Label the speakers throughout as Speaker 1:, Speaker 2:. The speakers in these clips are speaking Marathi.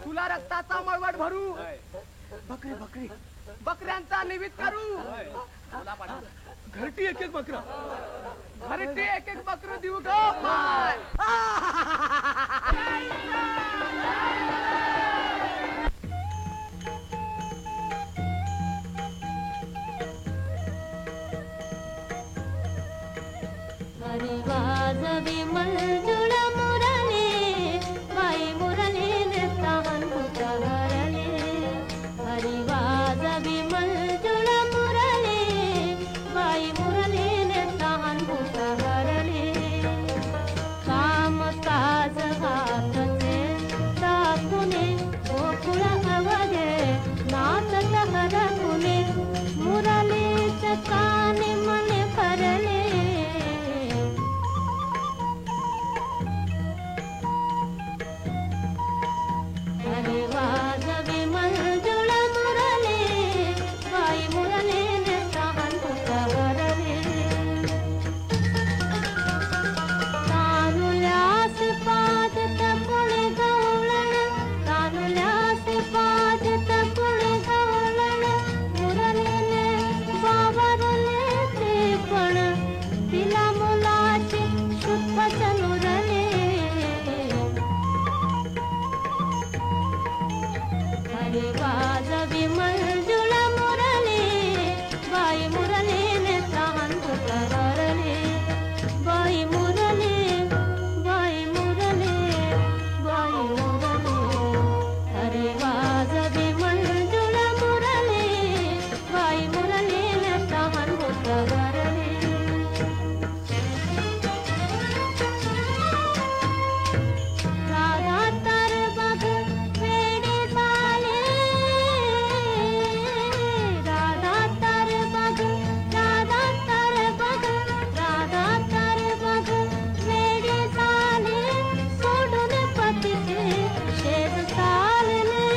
Speaker 1: तुला रक्ताचा मळवट भरू, बकरी बकरी बकऱ्यांचा निमित्त करू, घरटी एक एक बकर, घरटी एक एक बकर देऊ ग माय.
Speaker 2: हरी वाजवी मंजुळ मुरली, बाई मुरली नेताहन उतरले. हरी वाजवी मंजुळ मुरली, बाई मुरली नेताहन उतरले. काम काज हातचे टाकुने, गोकुळ अवघे नाच हरकुने. मुरलीच कानी मने भरले. हरी वाजवी मंजुळ मुरली, बाई मुरली नेताहन उतरले. तानुल्यास पाजत पुणे गवळण, तानुल्यास पाजत पुणे गवळण. मुरलीने बावरले ते पण, तिला मुलाचे शुद्ध चनुरले. हरी वाजवी मंजुळ मुरली, बाई मुरली नेताहन उतरले. बाई मुरली, बाई मुरली, बाई मुरली. हरी वाजवी मंजुळ मुरली, बाई मुरली नेताहन उतरले. राधा तर बघ वेडी झाली, राधा तर बघ, राधा तर बघ, राधा तर बघ वेडी झाली. सोडून पतीचे शेज चालले,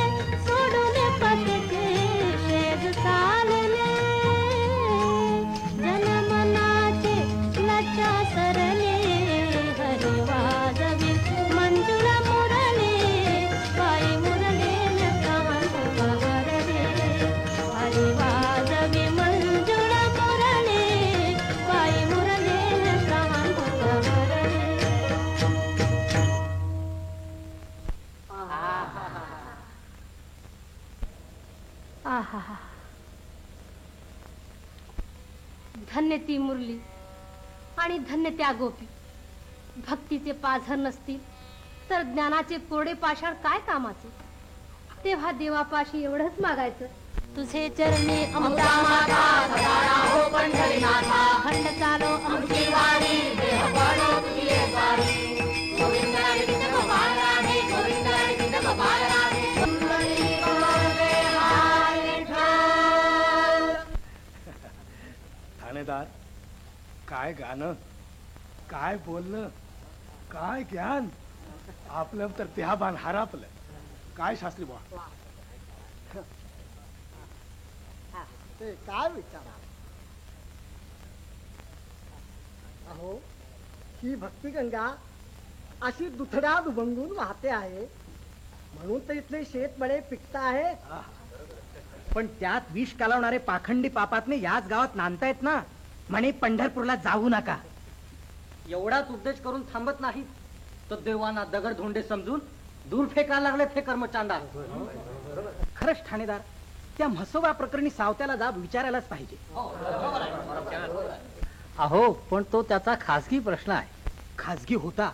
Speaker 2: सोडून पतीचे शेज चालले. जनमनाचे लज्जा सरले. हरी वाजवी मंजुळ मुरली, बाई मुरली नेताहन उतरले. हरी वाजवी मंजुळ मुरली, बाई मुरली नेताहन उतरले. आहा, धन्य ती मुरली आणि धन्य त्या गोपी. भक्तीचे पाझर नसतील तर ज्ञानाचे कोरडे पाषाण काय कामाचे. तेव्हा देवापाशी एवढंच मागायचं, तुझे चरणी अमृता माता, सदा राहो पंढरीनाथा. खंड चालो आमची वारी, देह पडो तुझी एकवारी. गोविंद हरी विठ्ठल गोपाळ राधे, गोविंद हरी विठ्ठल गोपाळ राधे. सुंदरी गोरे हाय विठ्ठल.
Speaker 1: ठाणेदार, काय गाणं, काय बोलणं, काय ज्ञान. आपलं तर देहाबान हरापलं. काय शास्त्री बुवा,
Speaker 3: ते काय विचारा. अहो, ही भक्तिगंगा अशी दुथड्या दुभंगून वाहते आहे, म्हणून तर इथले शेत बडे पिकत आहेत.
Speaker 4: पण त्यात विष कालवणारे पाखंडी पापातने याच गावात नांदतायत ना. म्हणे पंढरपूरला जाऊ नका.
Speaker 5: एवढाच उपदेश करून थांबत नाही तर देवांना दगड धोंडे समजून दूर फेकायला लागले ते कर्मचांडा.
Speaker 4: खरंच ठाणेदार, त्या म्हसोबा प्रकरणी सावत्याला जाब विचारायलाच पाहिजे.
Speaker 5: अहो, पण तो त्याचा खासगी प्रश्न आहे.
Speaker 4: खाजगी होता,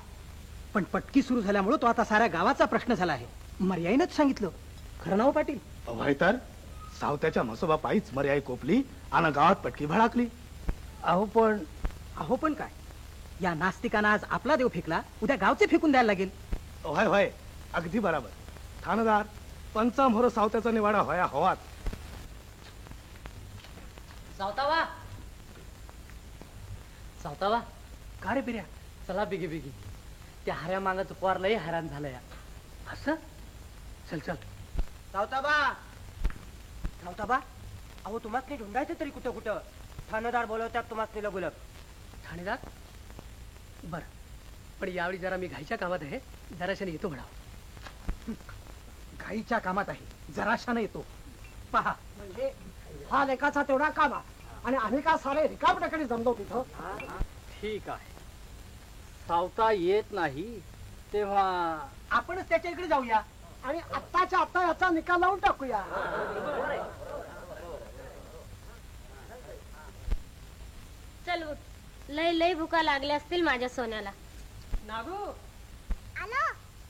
Speaker 4: पण पटकी सुरू झाल्यामुळे तो आता साऱ्या गावाचा प्रश्न झाला आहे. मर्याईनच सांगितलं. खरं नाव पाटील?
Speaker 1: अभय तर सावत्याच्या म्हसोबा पायीच मर्याई कोपली आणि गावात पटकी भडाकली.
Speaker 4: अहो पण काय, या नास्तिकांना आज आपला देव फेकला, उद्या गावचे फेकून द्यायला लागेल.
Speaker 1: होय होय, अगदी बराबर. ठाणेदार, पंचामोर सावत्याचा निवाडा होया हवात.
Speaker 5: सावतावा, सावतावा,
Speaker 4: का रे बिर्या?
Speaker 5: चला बिगी बिगी. त्या हऱ्या मागाचं पोर लय हैराण झालंय.
Speaker 4: असं? चल चल.
Speaker 6: सावताबा, सावताबा, अहो तुम्हाला ढुंढायचं तरी कुठं कुठं. ठाणेदार बोलवतात तुम्हाला लगुलग.
Speaker 5: ठाणेदार, बर, पण यावेळी जरा मी घाईच्या कामात आहे, जराशाने येतो म्हणा.
Speaker 4: घाईच्या कामात आहे, जराशानं येतो. पहा.
Speaker 3: म्हणजे हा लेखाचा तेवढा कामा आणि आम्ही का सारे रिकामट्याकडे जमलो तिथं.
Speaker 5: ठीक आहे. सावता येत नाही तेव्हा
Speaker 4: आपणच त्याच्या इकडे जाऊया.
Speaker 3: आणि आत्ताच्या आत्ता याचा निकाल लावून टाकूया.
Speaker 2: चल उठ. लय लय भुका लागल्या असतील माझ्या सोन्याला.
Speaker 5: नागू
Speaker 7: आलो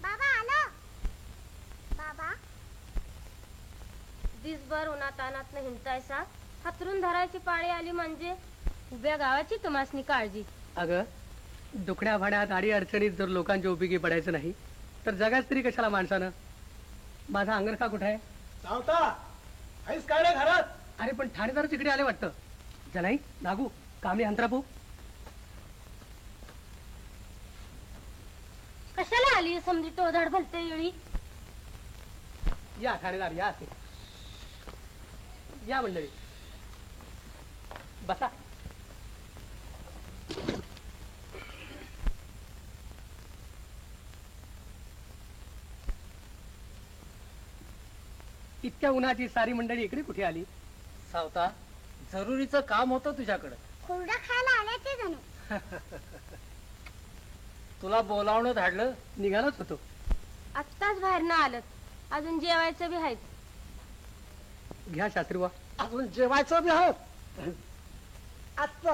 Speaker 7: बाबा आलो बाबा.
Speaker 2: दिसभर उन्हातानात हिंडतायसा, हातरून धरायची पाळी आली म्हणजे उभ्या गावाची तुम्हासनी काळजी.
Speaker 8: अगं, दुखड्या भाड्यात आडी अडचणीत जर लोकांच्या उपयोगी पडायचं नाही तर जगाच तरी कशाला माणसानं. माझा अंगरखा कुठे आहे?
Speaker 1: सावता आहेस काय रे घरात?
Speaker 8: अरे पण ठाणेदार तिकडे आले वाटतं. जनाई, नागू, कामली हंतरापू.
Speaker 2: कशाला आली समजी टोधाड भलते येळी?
Speaker 8: या ठाणेदार, या असे या मंडळी, बसा. इतक्या उन्हाची सारी मंडळी इकडे कुठे आली?
Speaker 5: सावता, जरुरीचं काम होतं तुझ्याकडं.
Speaker 7: हुरडा खायला आले ते जणू.
Speaker 5: तुला बोलावणं धाडलं.
Speaker 8: निघालोच होतो.
Speaker 2: आत्ताच बाहेर ना आलं, अजून जेवायचं बी आहे.
Speaker 8: घ्या शास्त्रीबा.
Speaker 3: अजून जेवायचं बी आहोत. आत्ता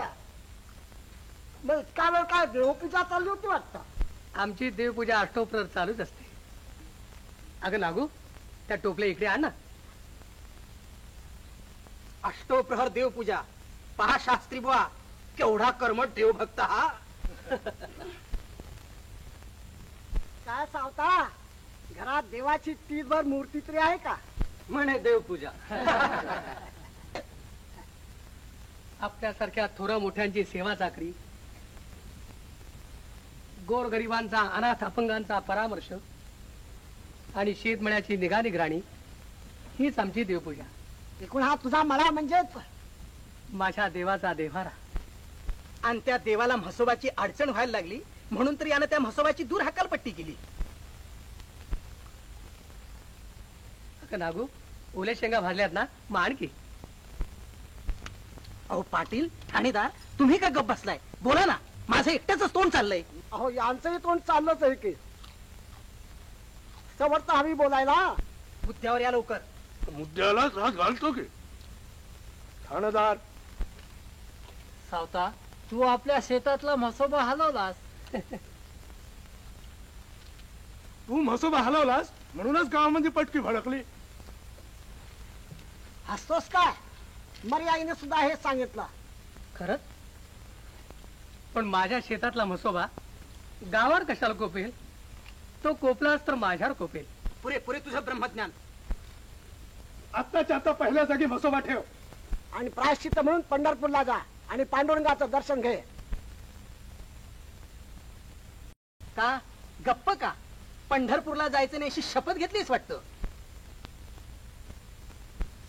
Speaker 3: मग इतका वेळ काय देवपूजा चालली होती वाटतं.
Speaker 8: आमची देवपूजा अष्टोप्रहर चालूच असते. अगं नागू, त्या टोपल्या इकडे आण ना.
Speaker 4: अष्टोप्रहर देवपूजा. पहा शास्त्री बुवा, केवढा कर्मठ देवभक्त हा.
Speaker 3: काय सावता, घरात देवाची तीसभर मूर्ती तरी आहे का?
Speaker 5: म्हणे देवपूजा.
Speaker 8: आपल्यासारख्या थोर मोठ्यांची सेवा चाकरी, गोरगरिबांचा, अनाथ अपंगांचा परामर्श आणि शेतमळ्याची निगा निगराणी हीच आमची देवपूजा.
Speaker 3: एकूण हा तुझा मळा म्हणजेच
Speaker 8: माझ्या देवाचा देव्हारा.
Speaker 4: आणि त्या देवाला म्हसोबाची अडचण व्हायला लागली म्हणून तर यानं त्या म्हसोबाची दूर हकालपट्टी केली.
Speaker 8: अगं नागू, ओल्या शेंगा भाजल्यात ना, मग आणखी.
Speaker 4: अहो पाटील, ठाणेदार, तुम्ही का गप बसलाय? बोला ना, माझं एकट्याच तोंड चाललंय.
Speaker 3: अहो यांचंही तोंड चाललंच आहे की. समर्थ हवी बोलायला.
Speaker 4: मुद्द्यावर या लवकर.
Speaker 1: मुद्द्यालाच हात घालतो की. ठाणेदार,
Speaker 5: सावता, तू आपल्या शेतातला म्हसोबा हलवलास.
Speaker 1: तू म्हसोबा हलवलास म्हणूनच गावामध्ये पटकी भडकली.
Speaker 3: हसतोस काय? मर्याईने सुद्धा हे सांगितलं.
Speaker 8: खरंच? पण माझ्या शेतातला म्हसोबा गावावर कशाला कोपेल? तो कोपलाच तर माझ्यावर कोपेल.
Speaker 4: पुरे पुरे तुझं ब्रह्मज्ञान.
Speaker 1: आत्ताच्या आता पहिल्या जागी म्हसोबा ठेव.
Speaker 3: आणि प्रायश्चित्त म्हणून पंढरपूरला जा आणि पांडुरंगाचं दर्शन घे.
Speaker 4: का गप्प का? पंढरपूरला जायचं नाही अशी शपथ घेतलीच वाटतं.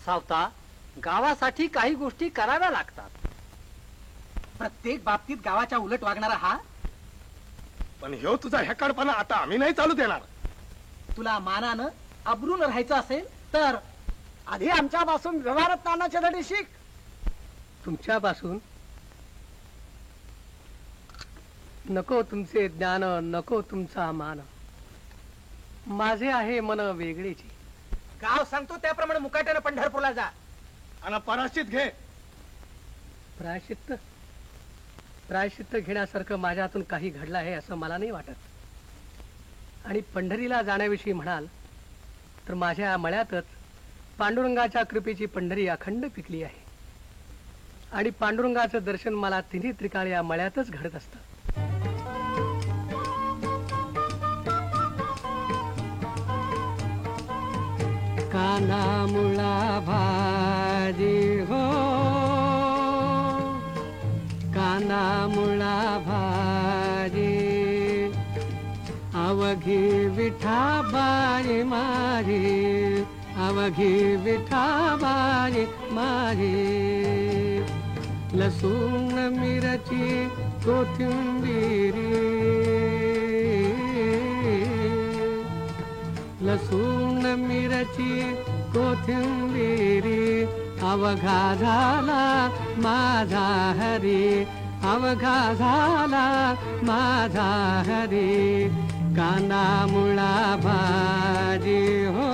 Speaker 5: सावता, गावासाठी काही गोष्टी कराव्या लागतात.
Speaker 4: प्रत्येक बाबतीत गावाच्या उलट वागणारा हा.
Speaker 1: पण ह्यो तुझा हेकाडपणा आता आम्ही नाही चालू देणार.
Speaker 4: तुला मानानं अब्रून राहायचं असेल तर
Speaker 3: आधी आमच्यापासून व्यवहारात तानाचे धडे शिक.
Speaker 8: तुमच्यापासून नको तुमचे ज्ञान, नको तुमचा मान. माझे आहे मन वेगळेचे.
Speaker 4: गाव सांगतो त्याप्रमाणे मुकाट्यानं पंढरपूरला जा.
Speaker 1: आणि पराश्चित घे.
Speaker 8: प्रायश्चित्त प्रायश्चित्त घेण्यासारखं माझ्या हातून काही घडलं आहे असं मला नाही वाटत. आणि पंढरीला जाण्याविषयी म्हणाल तर माझ्या मळ्यातच पांडुरंगाच्या कृपेची पंढरी अखंड पिकली आहे. आणि पांडुरंगाचं दर्शन मला तिन्ही त्रिकाळ या मळ्यातच घडत असतं. काना मुळा भाजी हो, काना मुळा भाजी, अवघी विठाबाई माझी, अवघी विठाबाई माझी. लसूण मिरची कोथिंबिरी, लसूण मिरची कोथिंबिरी अवघा झाला माझा हरी, अवघा झाला माझा हरी. कांदा मुळा भाजी हो,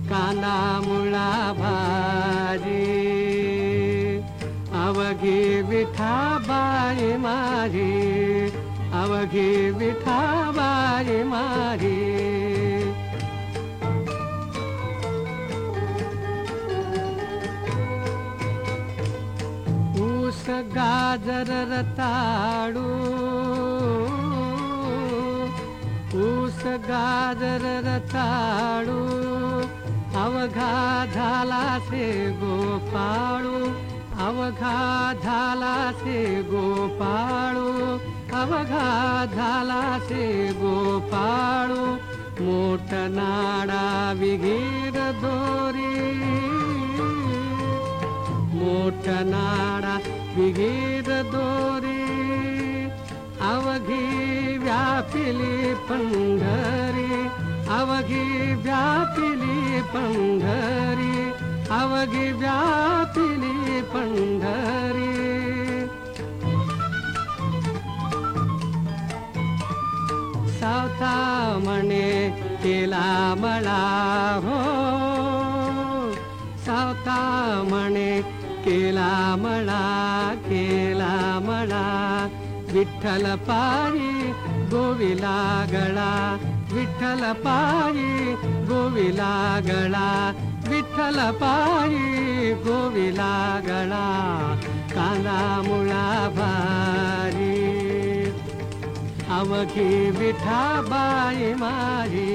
Speaker 8: कांदा मुळा भाजी. अवघी विठाबाई माझी, अवघी विठाबाई माझी. ऊस गाजर रताळू, ऊस गाजर रताळू. अवघा झाला से गोपाळू, अवघा झाला से गोपाळू, अवघा झाला से गोपाळू. मोठ नाडा विहीर दोरी, मोठ नाडा विहीर दोरी. अवघी व्यापिली पंढरी, अवघी व्यापिली पंढरी, अवघी व्यापिली पंढरी. सावता म्हणे केला मळा हो, सावता म्हणे केला मळा, केला मळा. विठ्ठल पायी गोविला गळा, विठ्ठल पायी गोविला गळा, विठ्ठल पायी गोविला गळा. कांदा मुळा भारी, अवघी विठाबाई माझी.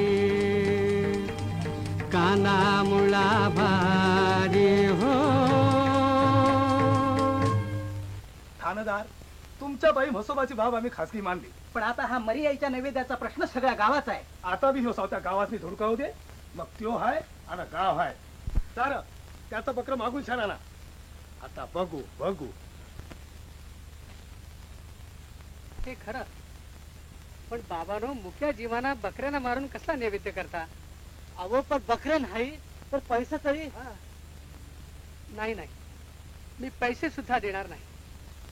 Speaker 8: कांदा मुळा भारी हो.
Speaker 1: ठाणेदार, तुमच्या बाई म्हसोबाची बाब आम्ही खासगी मानली,
Speaker 4: पण आता हा मर्याईच्या नैवेद्याचा प्रश्न सगळ्या गावाचा आहे.
Speaker 1: आता बी ह्यो सावत्या गावातनी धुडकावू दे. मग त्यो हाय आणि गाव हाय. चाल त्याचं बकर मागून छाना ना. आता बघू बघू.
Speaker 8: ते खरं, पण बाबानो मुक्या जीवाना बकऱ्याला मारून कसला नैवेद्य करता?
Speaker 6: अहो पण बकऱ्या नाही तर पैसा तरी.
Speaker 8: नाही नाही, मी पैसे सुद्धा देणार नाही.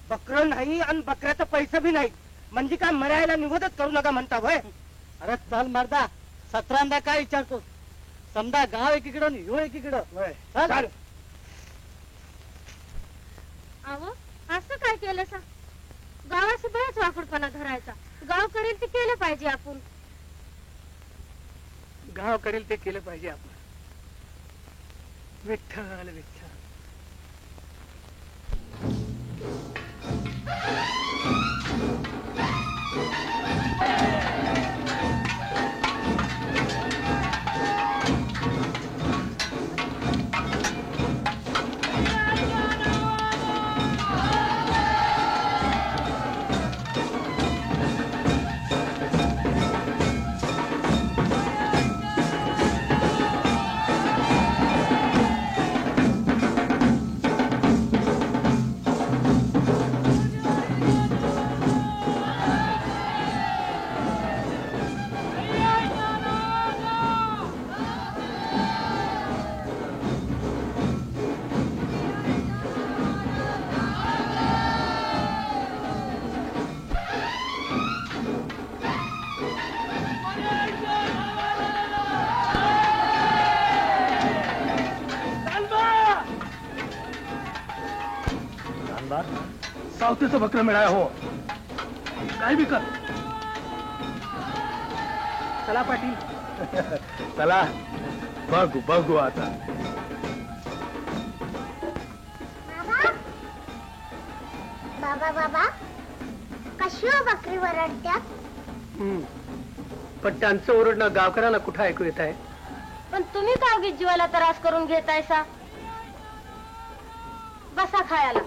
Speaker 6: बकरं नाही आणि बकऱ्याचा पैसा बी नाही म्हणजे काय मरायला निवडच करू नका म्हणता वय. अरे चल मर्दा, 17दा काय विचारतो? समजा गाव एकीकडं आणि ह्यो एकीकडं. चल.
Speaker 2: अहो असं काय केलं सा? गावाशी बराच वाकडपणा धरायचा. गाव करेल ते केलं पाहिजे आपण.
Speaker 8: गाव करेल ते केलं पाहिजे आपण. विठ्ठल विठ्ठल.
Speaker 1: सावतेचं बकर मिळाय हो. काय बी कर.
Speaker 4: चला पाटील.
Speaker 1: चला बघू बघू आता.
Speaker 7: बाबा बाबा कशी हो बकरी वरडत्यात?
Speaker 8: पण त्यांचं ओरडणं गावकऱ्याला कुठं ऐकू येत आहे?
Speaker 2: पण तुम्ही का उगीच जीवाला त्रास करून घेतायसा? बसा खायला.